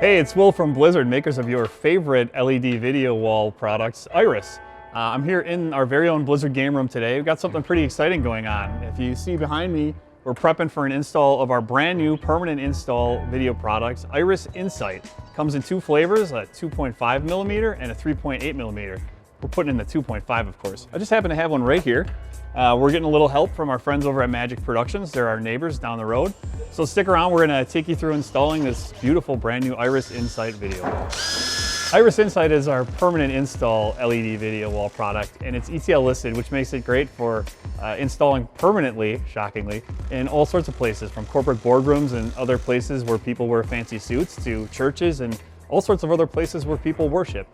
Hey, it's Will from Blizzard, makers of your favorite LED video wall products, IRiS. I'm here in our very own Blizzard game room today. We've got something pretty exciting going on. If you see behind me, we're prepping for an install of our brand new permanent install video products, IRiS InSite. Comes in two flavors, a 2.5mm and a 3.8mm. We're putting in the 2.5, of course. I just happen to have one right here. We're getting a little help from our friends over at Magic Productions. They're our neighbors down the road. So stick around, we're gonna take you through installing this beautiful brand new IRiS InSite video wall. IRiS InSite is our permanent install LED video wall product, and it's ETL-listed, which makes it great for installing permanently, shockingly, in all sorts of places, from corporate boardrooms and other places where people wear fancy suits to churches and all sorts of other places where people worship.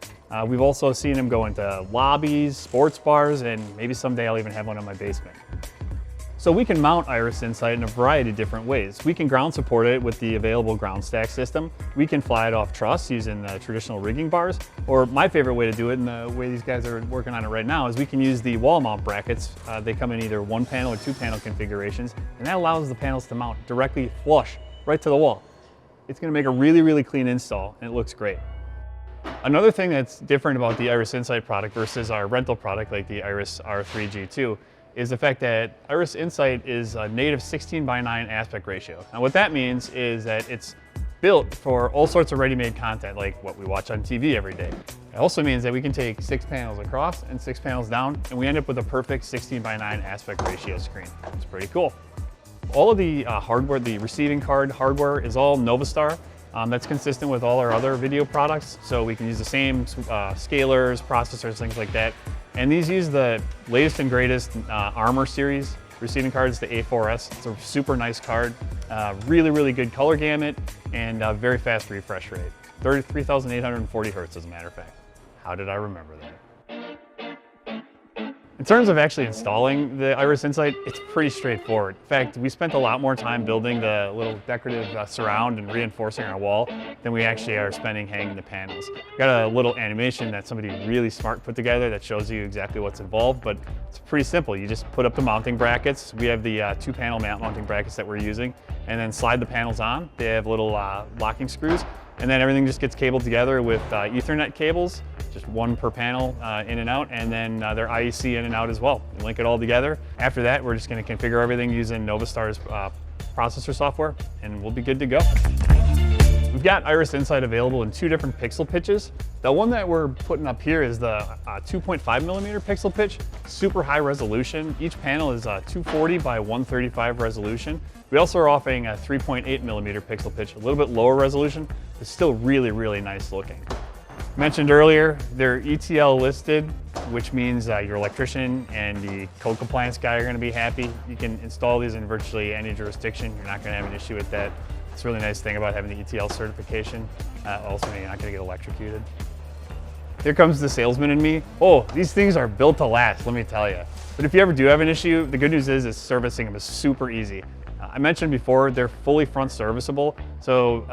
We've also seen them go into lobbies, sports bars, and maybe someday I'll even have one in my basement. So we can mount IRiS InSite in a variety of different ways. We can ground support it with the available ground stack system. We can fly it off truss using the traditional rigging bars, or my favorite way to do it, and the way these guys are working on it right now, is we can use the wall mount brackets. They come in either one panel or two panel configurations, and that allows the panels to mount directly flush right to the wall. It's gonna make a really, really clean install, and it looks great. Another thing that's different about the IRiS InSite product versus our rental product like the IRiS R3G2 is the fact that IRiS InSite is a native 16:9 aspect ratio. Now what that means is that it's built for all sorts of ready-made content like what we watch on TV every day. It also means that we can take 6 panels across and 6 panels down, and we end up with a perfect 16:9 aspect ratio screen. It's pretty cool. All of the hardware, the receiving card hardware, is all Novastar. That's consistent with all our other video products, so we can use the same scalers, processors, things like that. And these use the latest and greatest Armor series receiving cards, the A4S. It's a super nice card, really, really good color gamut, and very fast refresh rate. 33,840 hertz, as a matter of fact. How did I remember that? In terms of actually installing the IRiS InSite, it's pretty straightforward. In fact, we spent a lot more time building the little decorative surround and reinforcing our wall than we actually are spending hanging the panels. We got a little animation that somebody really smart put together that shows you exactly what's involved, but it's pretty simple. You just put up the mounting brackets. We have the 2-panel mounting brackets that we're using, and then slide the panels on. They have little locking screws, and then everything just gets cabled together with Ethernet cables, just one per panel in and out, and then they're IEC in and out as well. You link it all together. After that, we're just going to configure everything using Novastar's processor software, and we'll be good to go. We've got IRiS InSite available in 2 different pixel pitches. The one that we're putting up here is the 2.5mm pixel pitch, super high resolution. Each panel is 240 by 135 resolution. We also are offering a 3.8mm pixel pitch, a little bit lower resolution. It's still really, really nice looking. Mentioned earlier, they're ETL listed, which means your electrician and the code compliance guy are going to be happy. You can install these in virtually any jurisdiction. You're not going to have an issue with that. It's a really nice thing about having the ETL certification. Also, you're not going to get electrocuted. Here comes the salesman in me. Oh, these things are built to last, let me tell you. But if you ever do have an issue, the good news is servicing them is super easy. I mentioned before, they're fully front serviceable. So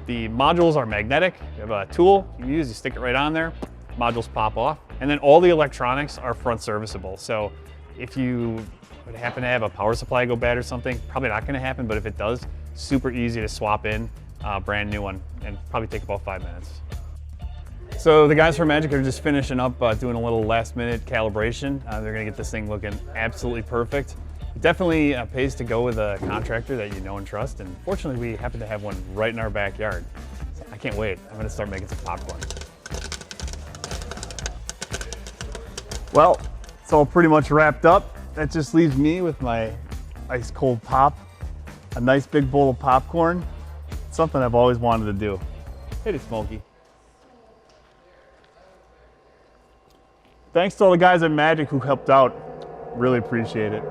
the modules are magnetic. You have a tool you use, you stick it right on there, modules pop off. And then all the electronics are front serviceable. So if you would happen to have a power supply go bad or something, probably not gonna happen, but if it does, super easy to swap in a brand new one and probably take about 5 minutes. So the guys from Magic are just finishing up doing a little last minute calibration. They're gonna get this thing looking absolutely perfect. It definitely pays to go with a contractor that you know and trust, and fortunately we happen to have one right in our backyard. So I can't wait. I'm gonna start making some popcorn. Well, it's all pretty much wrapped up. That just leaves me with my ice cold pop, a nice big bowl of popcorn. It's something I've always wanted to do. Hit it, Smokey. Thanks to all the guys at Magic who helped out. Really appreciate it.